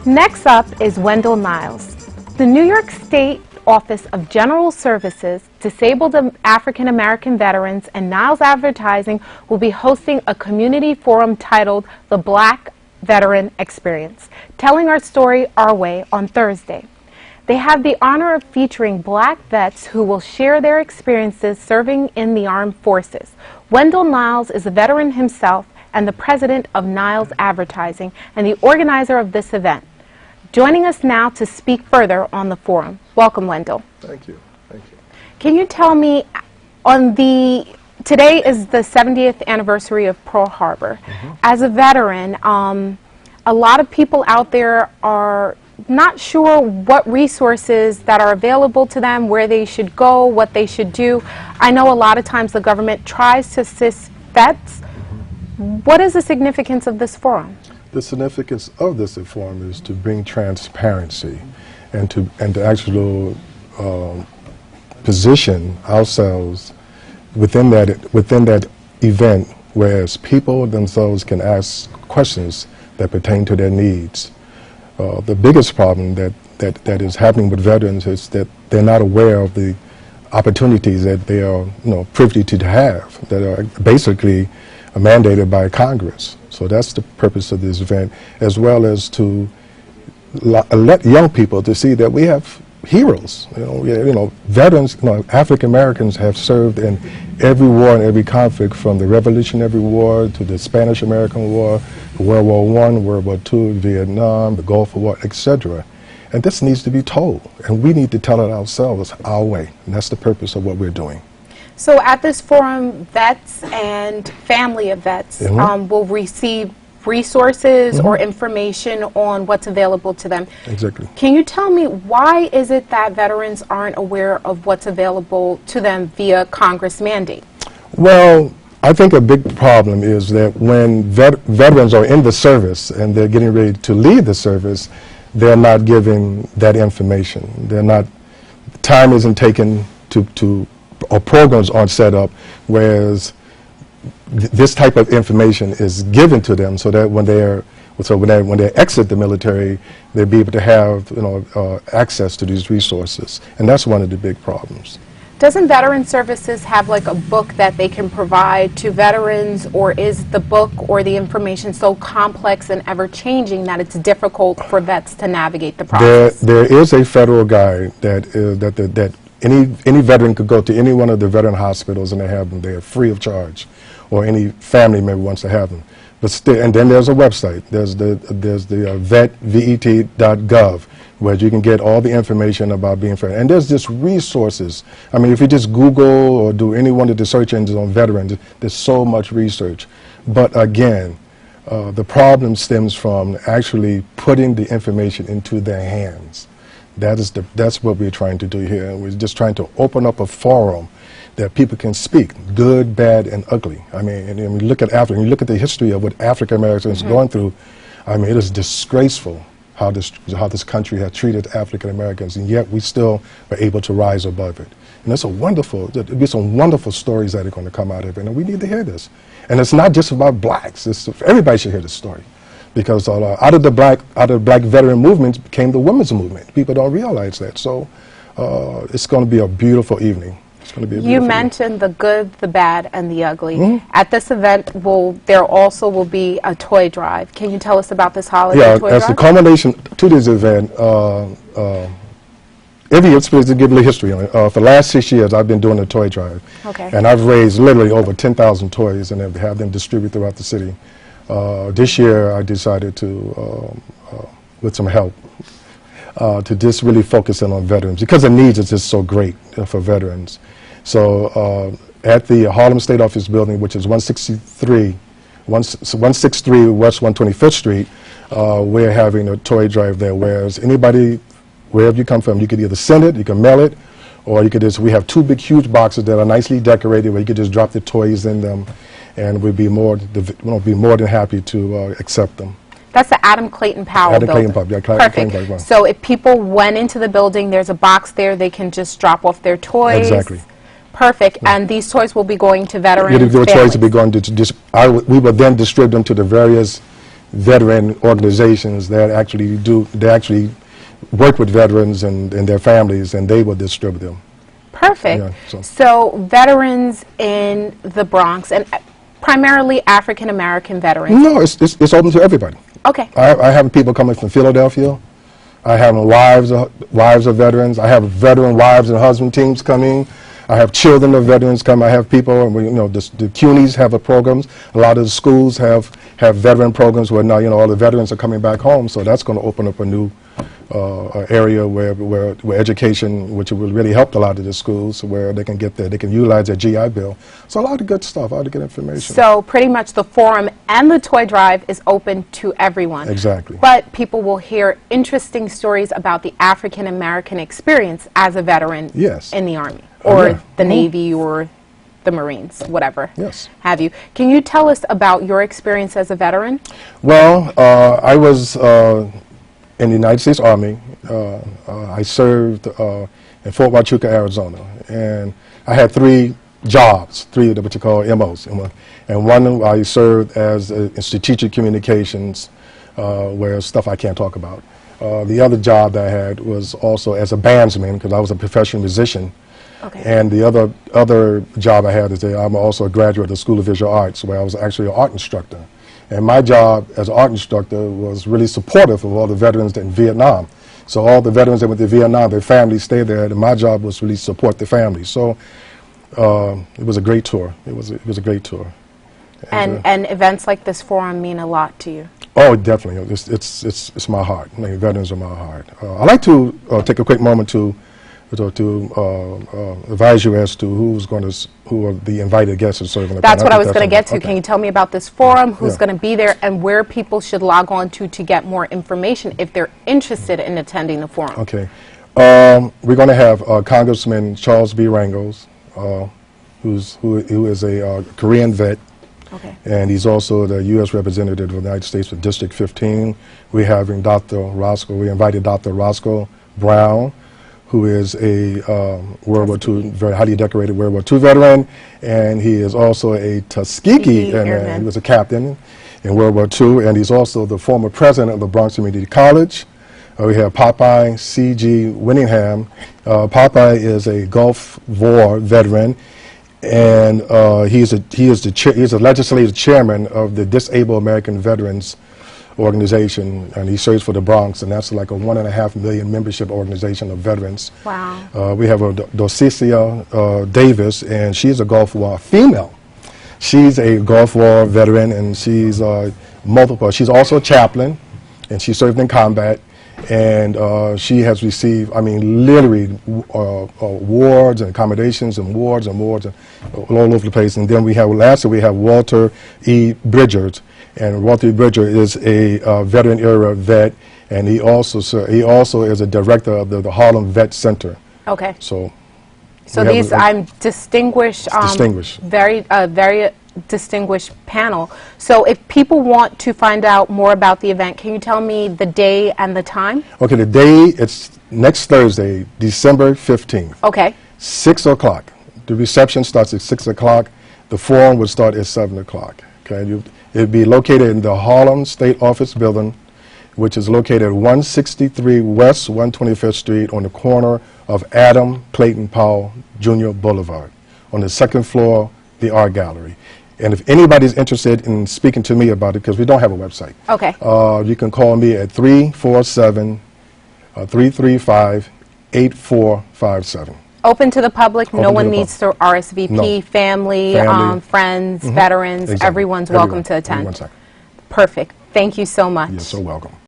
Next up is Wendell Niles. The New York State Office of General Services, Disabled African American Veterans, and Niles Advertising will be hosting a community forum titled The Black Veteran Experience, telling our story our way on Thursday. They have the honor of featuring black vets who will share their experiences serving in the armed forces. Wendell Niles is a veteran himself and the president of Niles Advertising and the organizer of this event. Joining us now to speak further on the forum. Welcome, Wendell. Thank you. Thank you. Can you tell me, today is the 70th anniversary of Pearl Harbor. As a veteran, a lot of people out there are not sure what resources that are available to them, where they should go, what they should do. I know a lot of times the government tries to assist vets. What is the significance of this forum? The significance of this forum is to bring transparency and to actually position ourselves within that event, whereas people themselves can ask questions that pertain to their needs. The biggest problem that is happening with veterans is that they're not aware of the opportunities that they are privy to have, that are basically mandated by Congress. So that's the purpose of this event, as well as to let young people to see that we have heroes. Veterans, African Americans have served in every war and every conflict, from the Revolutionary War to the Spanish-American War, World War I, World War II, Vietnam, the Gulf War, etc. And this needs to be told, and we need to tell it ourselves our way, and that's the purpose of what we're doing. So at this forum, vets and family of vets will receive resources or information on what's available to them. Exactly. Can you tell me, why is it that veterans aren't aware of what's available to them via Congress mandate? Well, I think a big problem is that when veterans are in the service and they're getting ready to leave the service, they're not giving that information. Time isn't taken or programs aren't set up, whereas this type of information is given to them so that when they exit the military, they'll be able to have access to these resources, and that's one of the big problems. Doesn't Veteran Services have like a book that they can provide to veterans, or is the book or the information so complex and ever-changing that it's difficult for vets to navigate the process? There is a federal guide that any veteran could go to any one of the veteran hospitals and they have them there free of charge, or any family member wants to have them. But still, and then there's a website. There's the vet.gov, where you can get all the information about being veteran. And there's just resources. I mean, if you just Google or do any one of the search engines on veterans, there's so much research. But again, the problem stems from actually putting the information into their hands. That's what we're trying to do here. We're just trying to open up a forum that people can speak, good, bad, and ugly. I mean, and we look at Africa, and you look at the history of what African Americans are going through. I mean, it is disgraceful how this country has treated African Americans, and yet we still are able to rise above it. And there'll be some wonderful stories that are going to come out of it, and we need to hear this. And it's not just about blacks. Everybody should hear this story. Because out of the black veteran movement came the women's movement. People don't realize that. So it's going to be a beautiful evening. It's going to be a beautiful You mentioned the good, the bad, and the ugly. At this event, there also will be a toy drive. Can you tell us about this holiday toy drive? As the culmination to this event, every year, to give a little history on it, for the last 6 years I've been doing a toy drive. Okay. And I've raised literally over 10,000 toys and have them distributed throughout the city. This year I decided to, with some help, to just really focus in on veterans, because the needs is just so great for veterans. So at the Harlem State Office building, which is 163 West 125th Street, we're having a toy drive there, whereas anybody, wherever you come from, you could either send it, you can mail it, or you could we have two big huge boxes that are nicely decorated where you could just drop the toys in them, and we'd be more than happy to accept them. That's the Adam Clayton Powell building. Perfect. So if people went into the building, there's a box there, they can just drop off their toys. Exactly. Perfect. Yeah. And these toys will be going to veterans. The toys will be going to we will then distribute them to the various veteran organizations that actually work with veterans and their families, and they will distribute them. Perfect. Yeah, so veterans in the Bronx, and primarily African American veterans. No, it's open to everybody. Okay. I have people coming from Philadelphia. I have wives of veterans. I have veteran wives and husband teams coming. I have children of veterans come. I have people, and the CUNYs have programs. A lot of the schools have veteran programs where now all the veterans are coming back home. So that's going to open up a new area where education, which will really help a lot of the schools, where they can utilize their GI Bill. So a lot of good stuff, a lot of good information. So pretty much the forum and the toy drive is open to everyone. Exactly. But people will hear interesting stories about the African American experience as a veteran in the Army or the Navy or the Marines, whatever have you. Can you tell us about your experience as a veteran? Well, I was in the United States Army. I served in Fort Huachuca, Arizona, and I had 3 jobs, 3 of what you call MOs. And one, I served as in strategic communications, where stuff I can't talk about. The other job that I had was also as a bandsman, because I was a professional musician. Okay. And the other job I had is that I'm also a graduate of the School of Visual Arts, where I was actually an art instructor. And my job as an art instructor was really supportive of all the veterans in Vietnam. So all the veterans that went to Vietnam, their families stayed there, and my job was really support the families. So it was a great tour. It was a great tour. And events like this forum mean a lot to you? Oh, definitely. It's my heart. I mean, veterans are my heart. I'd like to take a quick moment to advise you as to who are the invited guests to serve in the That's what I was going to get to. Okay. Can you tell me about this forum, who's going to be there, and where people should log on to get more information if they're interested in attending the forum? Okay. We're going to have Congressman Charles B. Rangels, who is a Korean vet. Okay. And he's also the U.S. representative of the United States for District 15. We invited Dr. Roscoe Brown, who is a World War II, very highly decorated World War II veteran, and he is also a Tuskegee Airman. He was a captain in World War II, and he's also the former president of the Bronx Community College. We have Popeye C.G. Winningham. Popeye is a Gulf War veteran, and he is a legislative chairman of the Disabled American Veterans organization, and he serves for the Bronx, and that's like a 1.5 million membership organization of veterans. Wow. We have a Docicia Davis, and she's a Gulf War female. She's a Gulf War veteran, and she's multiple. She's also a chaplain, and she served in combat, and she has received, I mean, literally awards and accommodations and awards and awards all over the place. And then lastly we have Walter E. Bridgers. And Walter E. Bridger is a veteran era vet, and he also is a director of the Harlem Vet Center. Okay. So these very distinguished panel. So if people want to find out more about the event, can you tell me the day and the time? Okay, the day, it's next Thursday, December 15th. Okay. 6 o'clock. The reception starts at 6 o'clock. The forum would start at 7 o'clock. Okay. It'd be located in the Harlem State Office Building, which is located at 163 West 125th Street on the corner of Adam Clayton Powell Jr. Boulevard, on the 2nd floor, the Art Gallery. And if anybody's interested in speaking to me about it, because we don't have a website, okay, you can call me at 347-335-8457. Open to the public. No one needs to RSVP. No. Family, friends, veterans, everyone's welcome to attend. Perfect. Thank you so much. You're so welcome.